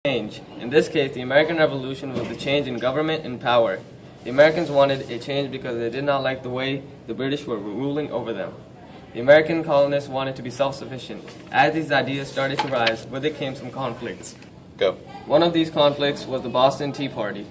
Change. In this case, the American Revolution was the change in government and power. The Americans wanted a change because they did not like the way the British were ruling over them. The American colonists wanted to be self-sufficient. As these ideas started to rise, with it came some conflicts. Go. One of these conflicts was the Boston Tea Party.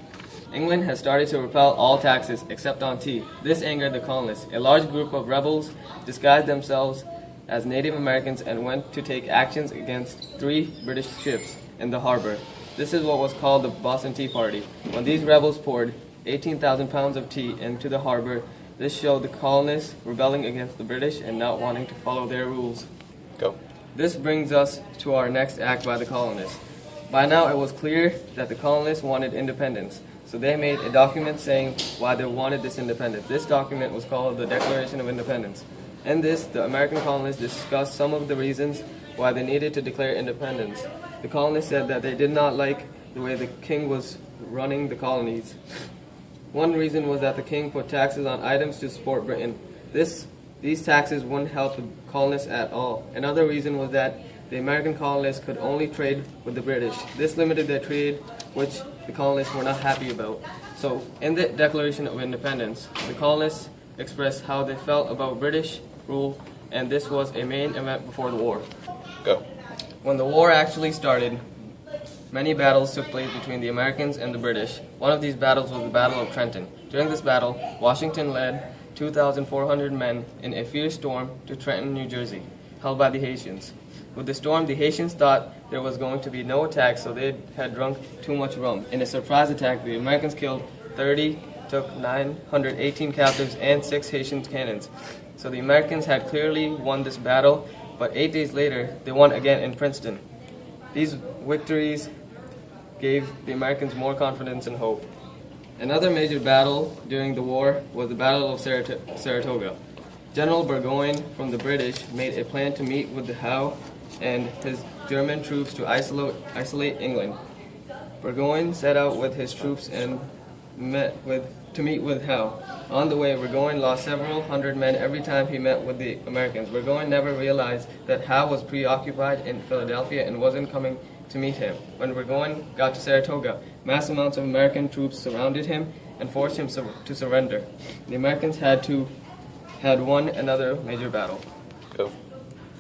England had started to repeal all taxes except on tea. This angered the colonists. A large group of rebels disguised themselves as Native Americans and went to take actions against 3 British ships in the harbor. This is what was called the Boston Tea Party. When these rebels poured 18,000 pounds of tea into the harbor, this showed the colonists rebelling against the British and not wanting to follow their rules. Go. This brings us to our next act by the colonists. By now it was clear that the colonists wanted independence, so they made a document saying why they wanted this independence. This document was called the Declaration of Independence. In this, the American colonists discussed some of the reasons why they needed to declare independence. The colonists said that they did not like the way the king was running the colonies. One reason was that the king put taxes on items to support Britain. These taxes wouldn't help the colonists at all. Another reason was that the American colonists could only trade with the British. This limited their trade, which the colonists were not happy about. So, in the Declaration of Independence, the colonists expressed how they felt about British rule, and this was a main event before the war. Go. When the war actually started, many battles took place between the Americans and the British. One of these battles was the Battle of Trenton. During this battle, Washington led 2,400 men in a fierce storm to Trenton, New Jersey, held by the Haitians. With the storm, the Haitians thought there was going to be no attack, so they had drunk too much rum. In a surprise attack, the Americans killed 30, took 918 captives, and 6 Haitian cannons. So the Americans had clearly won this battle, but 8 days later, they won again in Princeton. These victories gave the Americans more confidence and hope. Another major battle during the war was the Battle of Saratoga. General Burgoyne from the British made a plan to meet with Howe and his German troops to isolate England. Burgoyne set out with his troops and to meet with Howe. On the way, Burgoyne lost several hundred men every time he met with the Americans. Burgoyne never realized that Howe was preoccupied in Philadelphia and wasn't coming to meet him. When Burgoyne got to Saratoga, mass amounts of American troops surrounded him and forced him to surrender. The Americans had won another major battle. Go.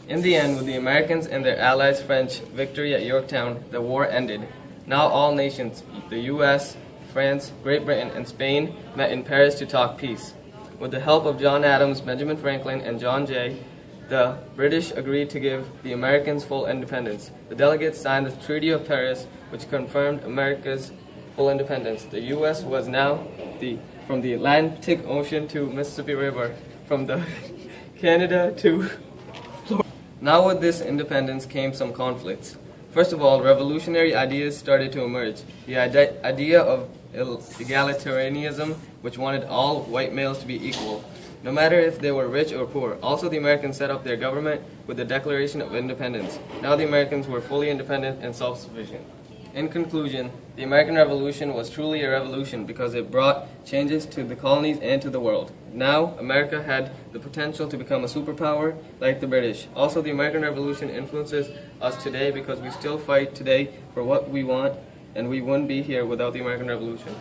In the end, with the Americans and their allies' French victory at Yorktown, the war ended. Now all nations, the U.S., France, Great Britain, and Spain, met in Paris to talk peace. With the help of John Adams, Benjamin Franklin, and John Jay, the British agreed to give the Americans full independence. The delegates signed the Treaty of Paris, which confirmed America's full independence. The U.S. was now from the Atlantic Ocean to Mississippi River, from the Canada to Florida. Now with this independence came some conflicts. First of all, revolutionary ideas started to emerge. The idea of egalitarianism, which wanted all white males to be equal, no matter if they were rich or poor. Also, the Americans set up their government with the Declaration of Independence. Now the Americans were fully independent and self-sufficient. In conclusion, the American Revolution was truly a revolution because it brought changes to the colonies and to the world. Now, America had the potential to become a superpower like the British. Also, the American Revolution influences us today because we still fight today for what we want, and we wouldn't be here without the American Revolution.